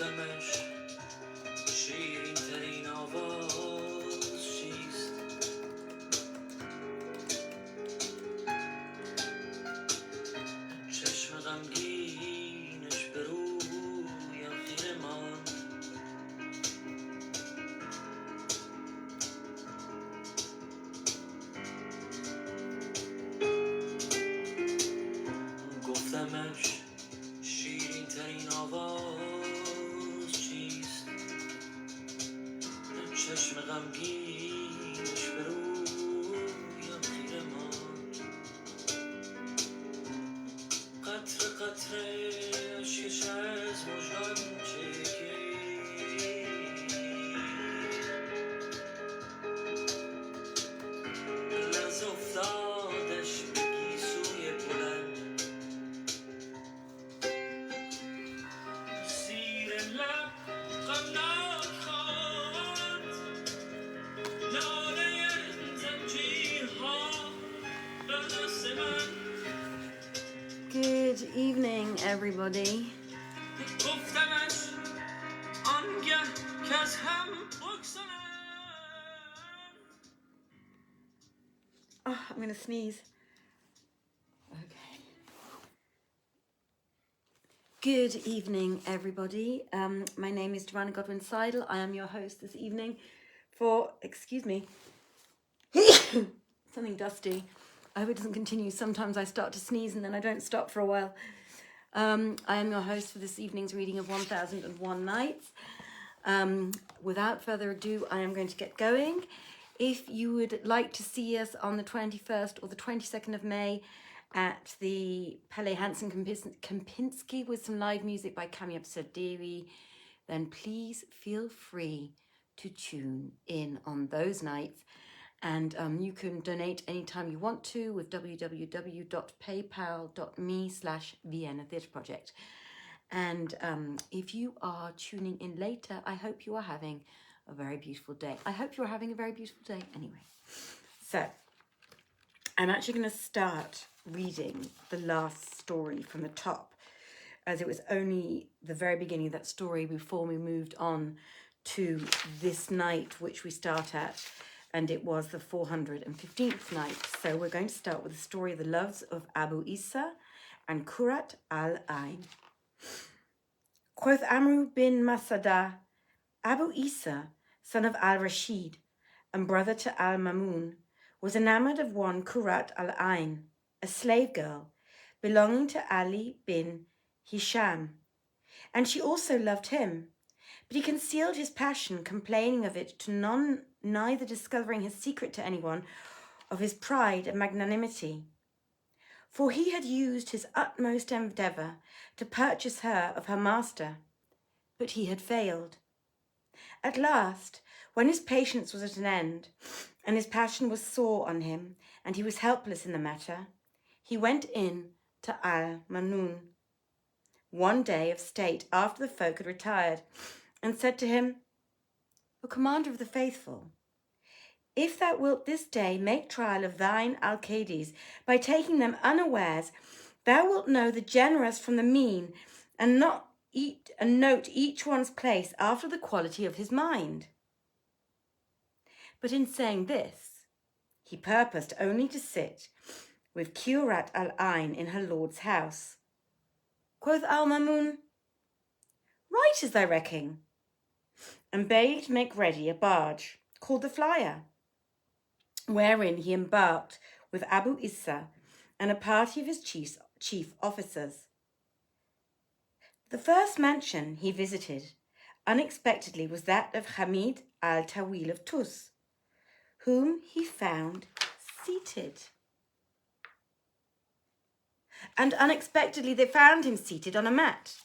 گفتمش شیرین ترین آواز چیست؟ چشم غمگینش به رویم خیره ماند. گفتمش شیرین ترین آواز چیست؟ چشم غمگینش به رویم خیره ماند. قطره قطره اشکش از مژگان چکید، لرز افتادش به گیسوی بلند. زیر لب غمناک خواند لاله زنجیرها به دست من. Good evening, everybody. گفتمش آنگه که از هم بگسلند. Oh, I'm going to sneeze. Okay. Good evening, everybody. My name is Joanna Godwin-Seidl. I am your host this evening for, excuse me, something dusty. I hope it doesn't continue. Sometimes I start to sneeze and then I don't stop for a while. I am your host for this evening's reading of 1001 Nights. Without further ado, I am going to get going. If you would like to see us on the 21st or the 22nd of May at the Pele Hansen Kempinski with some live music by Kamyab Sadiri, then please feel free to tune in on those nights. And you can donate anytime you want to with www.paypal.me/Vienna Theatre Project. And if you are tuning in later, I hope you are having a very beautiful day. I hope you're having a very beautiful day anyway. So I'm actually going to start reading the last story from the top, as it was only the very beginning of that story before we moved on to this night, which we start at. And it was the 415th night. So we're going to start with the story of the loves of Abu Isa and Kurrat Al-Ayn. Quoth Amru bin Masadah, Abu Isa, son of Al-Rashid and brother to Al-Mamun, was enamored of one Kurrat Al-Ayn, a slave girl belonging to Ali bin Hisham, and she also loved him. But he concealed his passion, complaining of it to none, neither discovering his secret to anyone of his pride and magnanimity. For he had used his utmost endeavour to purchase her of her master, but he had failed. At last, when his patience was at an end, and his passion was sore on him, and he was helpless in the matter, he went in to Al-Mamun one day of state after the folk had retired, and said to him, O commander of the faithful, if thou wilt this day make trial of thine Alcades by taking them unawares, thou wilt know the generous from the mean, and note each one's place after the quality of his mind. But in saying this, he purposed only to sit with Kurrat Al-Ayn in her lord's house. Quoth Al-Mamun, right is thy recking, and bade make ready a barge, called the Flyer, wherein he embarked with Abu Isa and a party of his chief officers. The first mansion he visited, unexpectedly, was that of Hamid al-Tawil of Tus, whom he found seated. And unexpectedly they found him seated on a mat,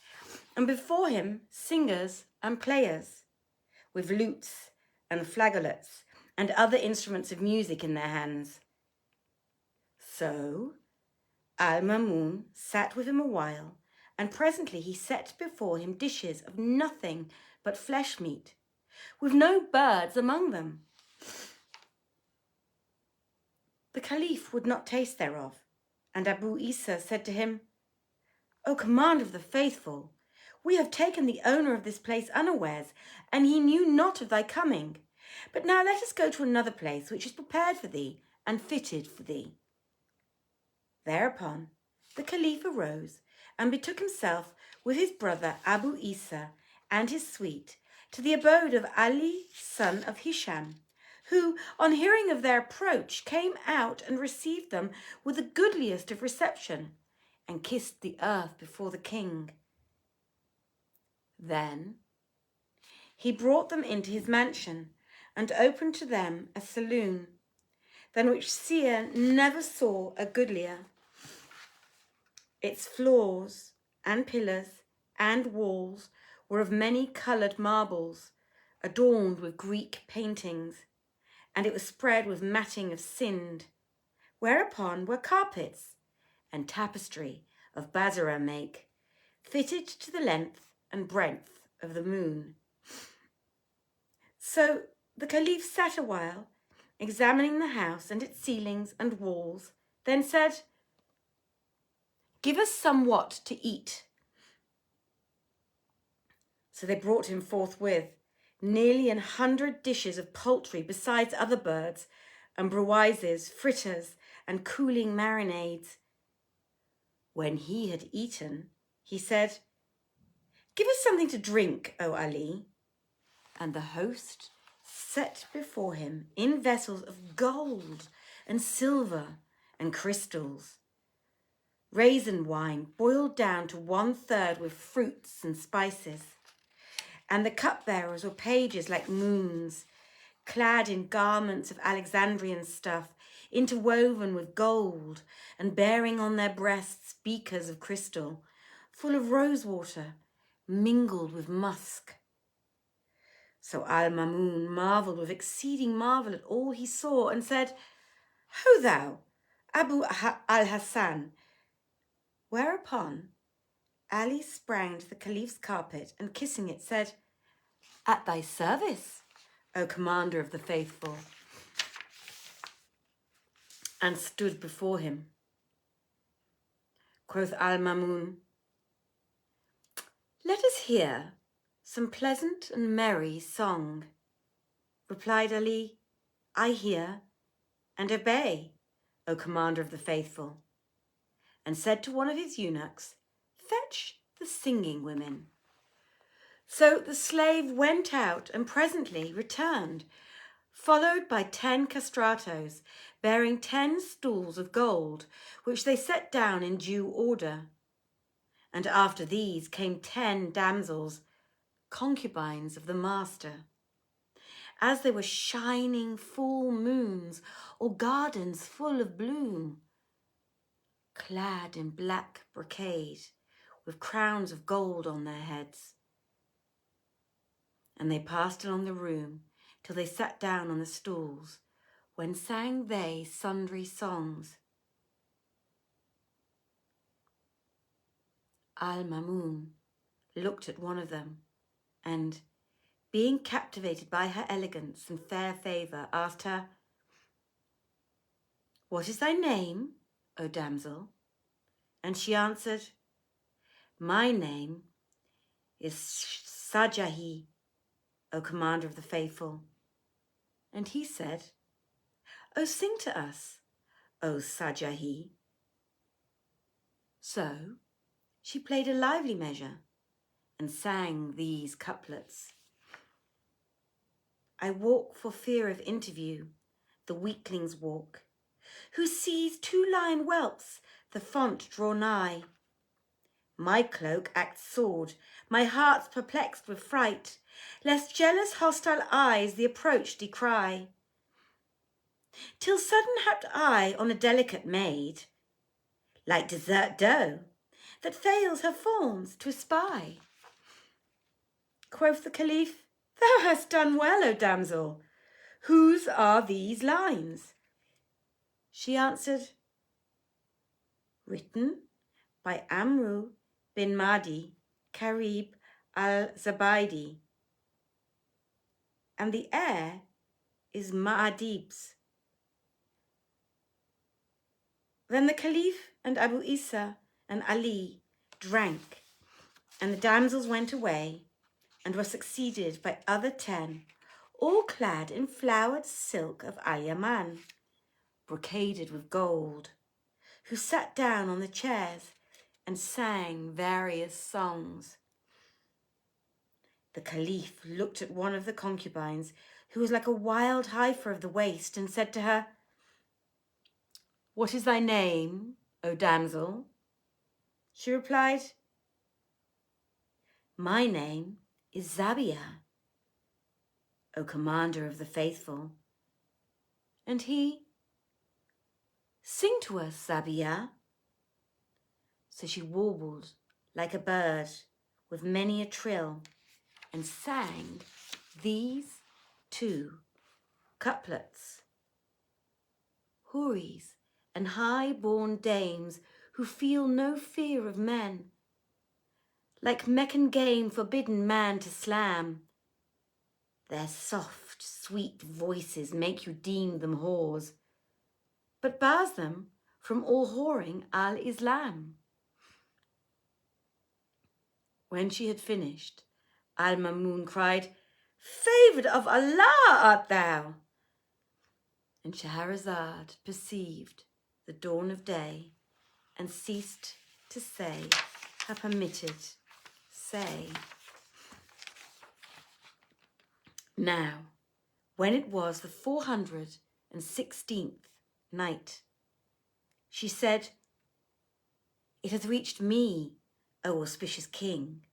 and before him singers and players, with lutes and flageolets and other instruments of music in their hands. So Al-Mamun sat with him a while, and presently he set before him dishes of nothing but flesh meat, with no birds among them. The Caliph would not taste thereof, and Abu Isa said to him, O commander of the faithful, We have taken the owner of this place unawares, and he knew not of thy coming. But now let us go to another place which is prepared for thee and fitted for thee." Thereupon the Caliph arose and betook himself with his brother Abu Isa and his suite to the abode of Ali, son of Hisham, who, on hearing of their approach, came out and received them with the goodliest of reception, and kissed the earth before the king. Then he brought them into his mansion and opened to them a saloon, than which seer never saw a goodlier. Its floors and pillars and walls were of many-coloured marbles, adorned with Greek paintings, and it was spread with matting of sind, whereupon were carpets and tapestry of Basra make, fitted to the length and breadth of the moon. So the Caliph sat awhile, examining the house and its ceilings and walls, then said, "Give us somewhat to eat." So they brought him forthwith nearly 100 dishes of poultry, besides other birds, and brewizes, fritters, and cooling marinades. When he had eaten, he said, "Give us something to drink, O Ali." And the host set before him in vessels of gold and silver and crystals raisin wine boiled down to 1/3 with fruits and spices. And the cupbearers were pages like moons, clad in garments of Alexandrian stuff, interwoven with gold, and bearing on their breasts beakers of crystal, full of rosewater, mingled with musk. So Al-Mamun marvelled with exceeding marvel at all he saw, and said, "Ho thou, Abu al-Hassan." Whereupon Ali sprang to the Caliph's carpet, and kissing it, said, "At thy service, O Commander of the Faithful," and stood before him. Quoth Al-Mamun, "Let us hear some pleasant and merry song." Replied Ali, "I hear and obey, O Commander of the Faithful," and said to one of his eunuchs, "Fetch the singing women." So the slave went out and presently returned, followed by 10 castratos, bearing 10 stools of gold, which they set down in due order. And after these came 10 damsels, concubines of the master, as they were shining full moons or gardens full of bloom, clad in black brocade, with crowns of gold on their heads. And they passed along the room till they sat down on the stools, when sang they sundry songs. Al-Mamun looked at one of them, and, being captivated by her elegance and fair favour, asked her, "What is thy name, O damsel?" And she answered, "My name is Sajahi, O Commander of the Faithful." And he said, "O sing to us, O Sajahi." So she played a lively measure and sang these couplets. "I walk for fear of interview, the weaklings walk, who sees 2 lion whelps the font draw nigh. My cloak acts sword, my heart's perplexed with fright, lest jealous hostile eyes the approach decry. Till sudden happed I on a delicate maid, like desert doe, that fails her fawns to espy." Quoth the Caliph, "Thou hast done well, O damsel. Whose are these lines?" She answered, "Written by Amru bin Mahdi, Karib al-Zabaydi, and the air is Ma'adib's." Then the Caliph and Abu Isa and Ali drank And the damsels went away and were succeeded by other 10, all clad in flowered silk of Al-Yaman, brocaded with gold, who sat down on the chairs and sang various songs. The Caliph looked at one of the concubines, who was like a wild heifer of the waste, and said to her, "What is thy name, O damsel?" She replied, "My name is Zabia, O commander of the faithful." And he, "Sing to us, Zabia." So she warbled like a bird with many a trill, and sang these 2 couplets. Houris and high-born dames who feel no fear of men, like Meccan game forbidden man to slam, their soft, sweet voices make you deem them whores, but bars them from all whoring al-Islam. When she had finished, Al-Mamun cried, "Favoured of Allah art thou!" And Shahrazad perceived the dawn of day and ceased to say her permitted say. Now, when it was the 416th night, she said, "It hath reached me, O auspicious king,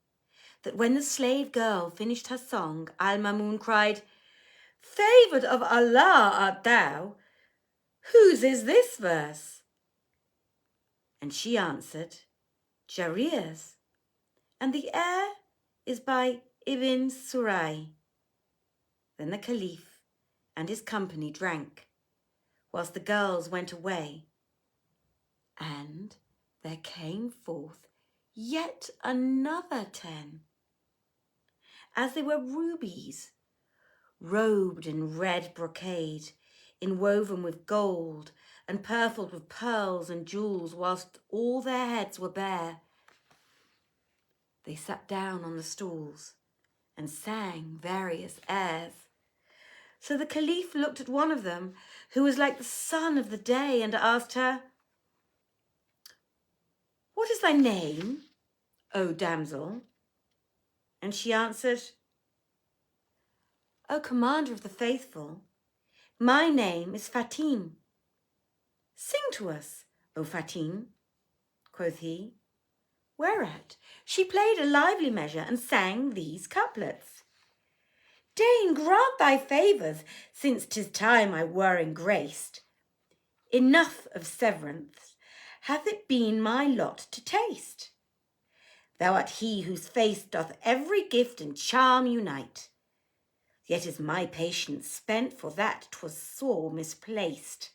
that when the slave girl finished her song, Al-Mamun cried, 'Favoured of Allah art thou! Whose is this verse?' And she answered, 'Jarir's, and the air is by Ibn Surai.' Then the Caliph and his company drank, whilst the girls went away, and there came forth yet another 10, as they were rubies, robed in red brocade, inwoven with gold, and purfled with pearls and jewels, whilst all their heads were bare. They sat down on the stools and sang various airs. So the Caliph looked at one of them, who was like the sun of the day, and asked her, "What is thy name, O damsel?" And she answered, "O commander of the faithful, my name is Fatim." "Sing to us, O Fatim," quoth he. Whereat she played a lively measure and sang these couplets. "Deign grant thy favours, since 'tis time I were engraced. Enough of severance hath it been my lot to taste. Thou art he whose face doth every gift and charm unite. Yet is my patience spent, for that 'twas sore misplaced.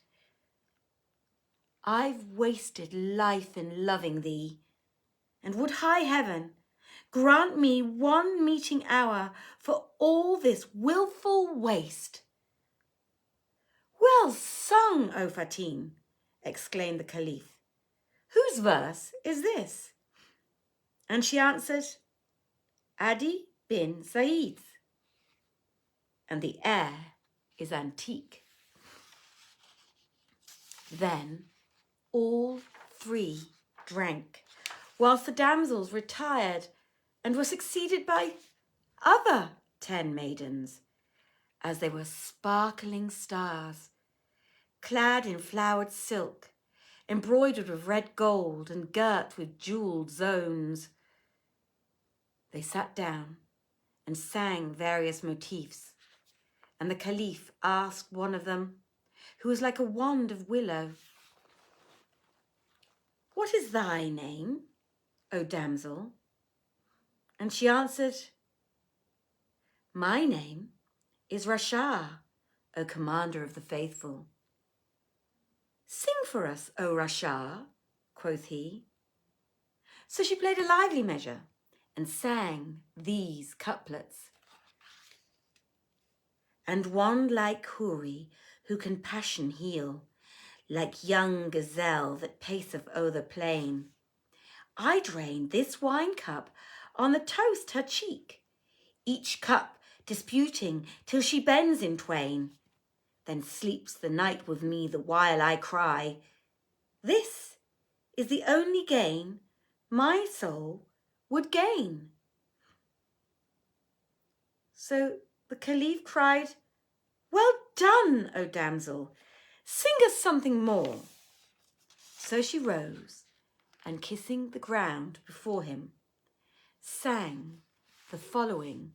I've wasted life in loving thee, and would high heaven grant me one meeting hour for all this wilful waste." "Well sung, O Fatim," exclaimed the Caliph. "Whose verse is this?" And she answered, "Adi bin Said's, and the air is antique." Then all 3 drank, whilst the damsels retired and were succeeded by other 10 maidens, as they were sparkling stars, clad in flowered silk, embroidered with red gold and girt with jewelled zones. They sat down and sang various motifs, and the Caliph asked one of them, who was like a wand of willow, "What is thy name, O damsel?" And she answered, "My name is Rashah, O commander of the faithful." "Sing for us, O Rashah," quoth he. So she played a lively measure and sang these couplets. "And one like Houri, who can passion heal, like young gazelle that paceth o'er the plain, I drain this wine cup on the toast her cheek, each cup disputing till she bends in twain, then sleeps the night with me the while I cry, this is the only gain my soul would gain. So the Caliph cried, well done, O damsel, sing us something more. So she rose, and kissing the ground before him, sang the following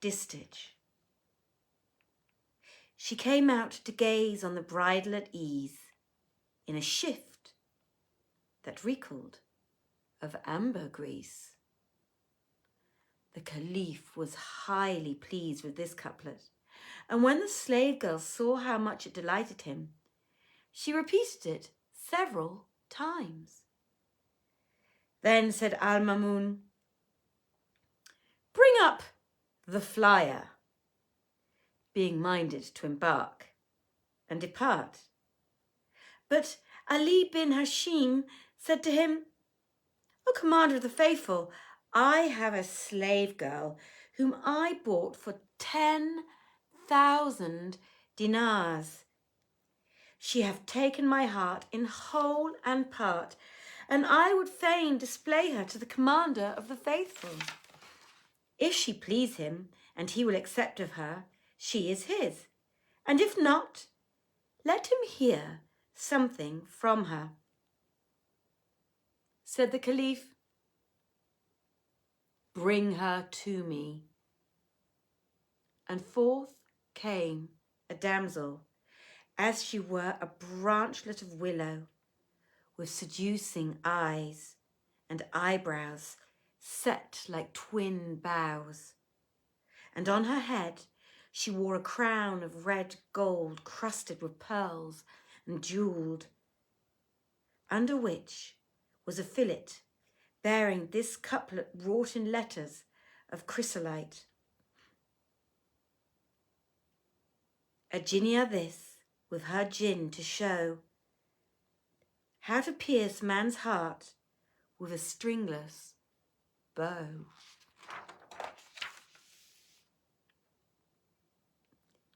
distich. She came out to gaze on the bridal at ease, in a shift that recalled of ambergris. The Caliph was highly pleased with this couplet, and when the slave girl saw how much it delighted him, she repeated it several times. Then said Al-Mamun, bring up the flyer, being minded to embark and depart. But Ali bin Hashim said to him, O Commander of the Faithful, I have a slave girl whom I bought for 10,000 dinars. She hath taken my heart in whole and part, and I would fain display her to the Commander of the Faithful. If she please him, and he will accept of her, she is his, and if not, let him hear something from her. Said the Caliph, bring her to me. And forth came a damsel, as she were a branchlet of willow, with seducing eyes and eyebrows set like twin bows. And on her head she wore a crown of red gold crusted with pearls and jewelled, under which was a fillet bearing this couplet wrought in letters of chrysolite. A jinnia this, with her jinn to show how to pierce man's heart with a stringless bow.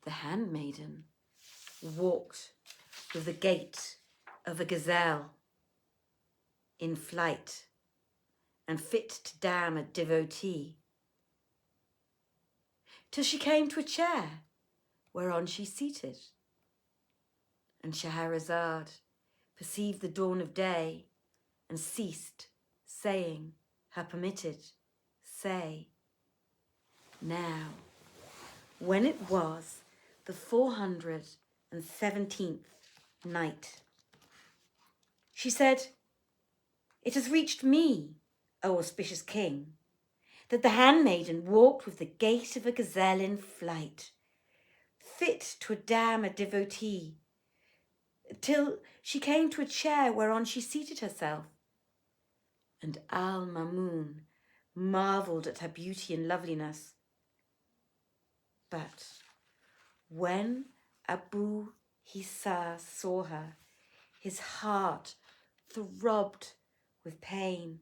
The handmaiden walked with the gait of a gazelle in flight and fit to damn a devotee, till she came to a chair whereon she seated. And Shahrazad perceived the dawn of day and ceased saying her permitted say. Now, when it was the 417th night, she said, it has reached me, O auspicious king, that the handmaiden walked with the gait of a gazelle in flight, fit to damn a devotee, till she came to a chair whereon she seated herself. And Al-Mamun marvelled at her beauty and loveliness. But when Abu Hisa saw her, his heart throbbed with pain.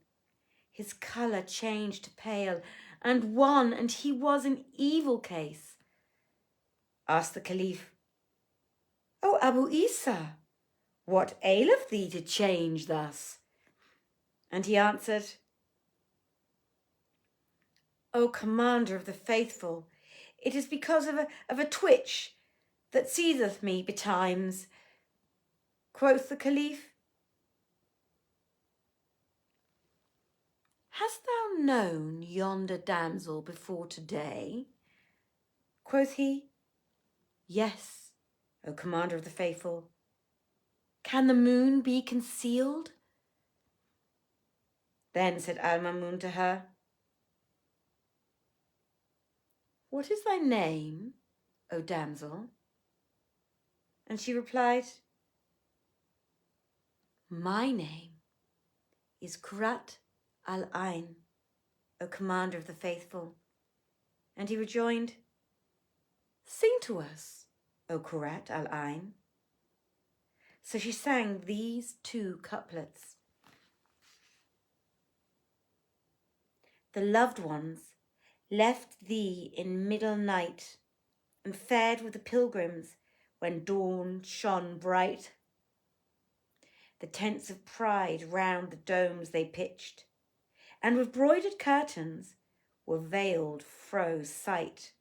His colour changed to pale and wan, and he was in evil case. Asked the Caliph, O Abu Isa, what aileth thee to change thus? And he answered, O Commander of the Faithful, it is because of a twitch that seizeth me betimes. Quoth the Caliph, hast thou known yonder damsel before today? Quoth he, yes, O Commander of the Faithful. Can the moon be concealed? Then said Al-Mamun to her, what is thy name, O damsel? And she replied, my name is Kurrat Al-Ayn, O Commander of the Faithful. And he rejoined, sing to us, O Kurrat Al-Ayn. So she sang these two couplets. the loved ones, left thee in middle night, and fared with the pilgrims when dawn shone bright. The tents of pride round the domes they pitched, and with broidered curtains were veiled fro sight.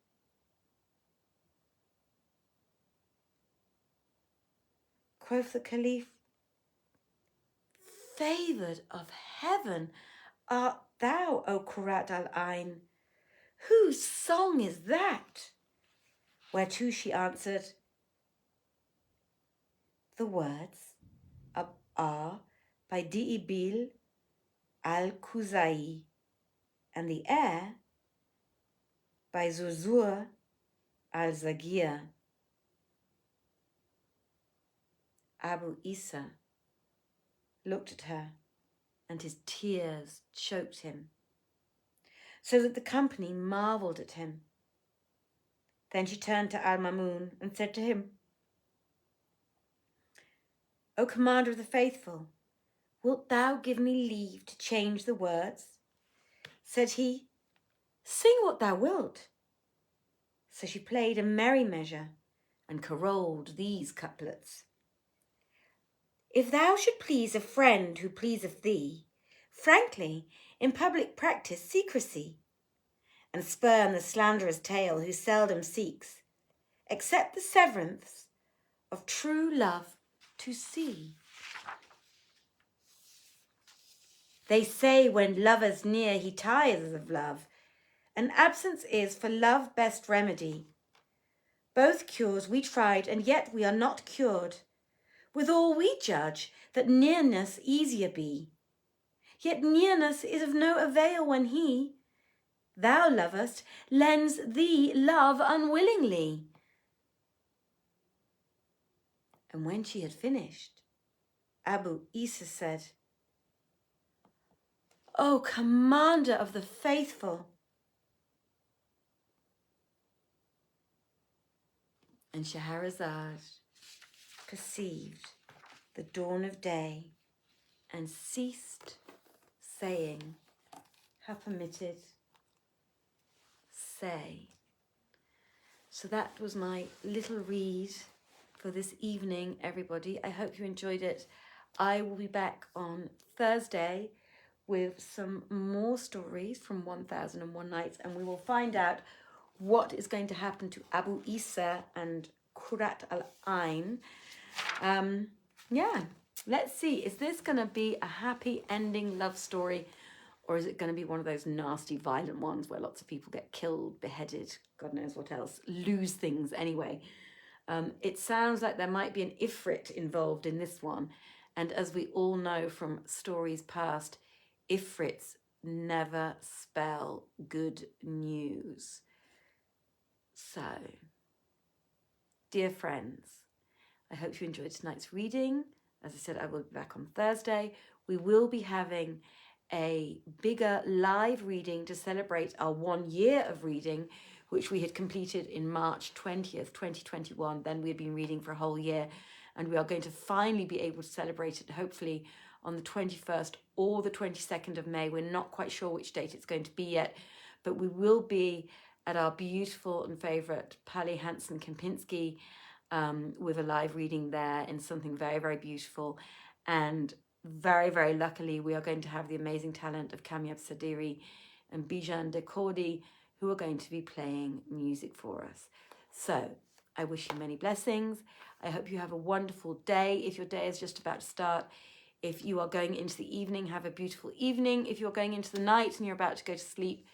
Quoth the Caliph, favoured of heaven art thou, O Kurrat Al-Ayn. Whose song is that? Whereto she answered, the words are by Di'ibil Al-Khuzai, and the air by Zuzur Al-Zagir. Abu Isa looked at her, and his tears choked him, so that the company marvelled at him. Then she turned to Al-Mamun and said to him, O Commander of the Faithful, wilt thou give me leave to change the words? Said he, sing what thou wilt. So she played a merry measure and caroled these couplets. If thou should please a friend who pleaseth thee, frankly, in public practice secrecy, and spurn the slanderer's tale who seldom seeks, except the severance of true love to see. They say when lover's near he tires of love, and absence is for love best remedy. Both cures we tried, and yet we are not cured. Withal we judge that nearness easier be. Yet nearness is of no avail when he, thou lovest, lends thee love unwillingly. And when she had finished, Abu Isa said, O Commander of the Faithful! And Shahrazad perceived the dawn of day and ceased saying her permitted say. So that was my little read for this evening, everybody. I hope you enjoyed it. I will be back on Thursday with some more stories from 1001 Nights, and we will find out what is going to happen to Abu Isa and Kurrat Al-Ayn. Yeah, let's see. Is this going to be a happy ending love story, or is it going to be one of those nasty, violent ones where lots of people get killed, beheaded, God knows what else, lose things anyway? It sounds like there might be an Ifrit involved in this one. And as we all know from stories past, Ifrits never spell good news. So, dear friends, I hope you enjoyed tonight's reading. As I said, I will be back on Thursday. We will be having a bigger live reading to celebrate our 1 year of reading, which we had completed in March 20th, 2021. Then we had been reading for a whole year, and we are going to finally be able to celebrate it, hopefully on the 21st or the 22nd of May. We're not quite sure which date it's going to be yet, but we will be at our beautiful and favourite Pali Hansen Kempinski with a live reading there in something very, very beautiful. And very, very luckily, we are going to have the amazing talent of Kamyab Sadiri and Bijan Dekodi, who are going to be playing music for us. So I wish you many blessings. I hope you have a wonderful day. If your day is just about to start, if you are going into the evening, have a beautiful evening. If you're going into the night and you're about to go to sleep,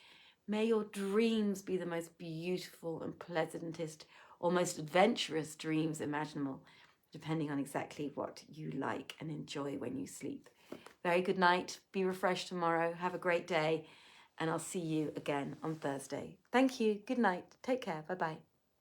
may your dreams be the most beautiful and pleasantest or most adventurous dreams imaginable, depending on exactly what you like and enjoy when you sleep. Very good night. Be refreshed tomorrow. Have a great day. And I'll see you again on Thursday. Thank you. Good night. Take care. Bye-bye.